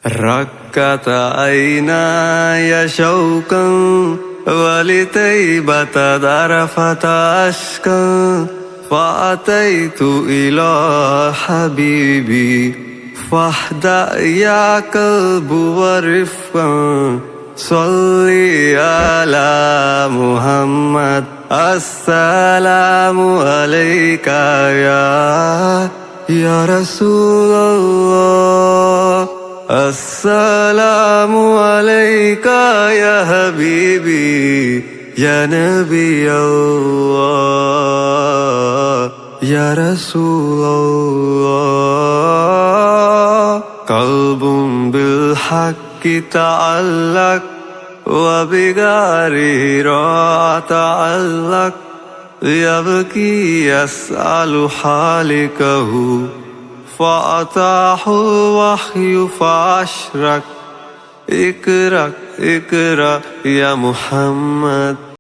ركت عيناي شوقا ولطيبة ذرفت أشكا فأتيت إلى حبيبي فاهدأ يا قلب ورفقا صلي على محمد السلام عليك يا رسول الله السلام عليك يا حبيبي يا نبي الله يا رسول الله قلب بالحق تعلق وبغيره تعلق يبكي يسأل حالكه فأتاه الوحي فأشرق اقرأ اقرأ يا محمد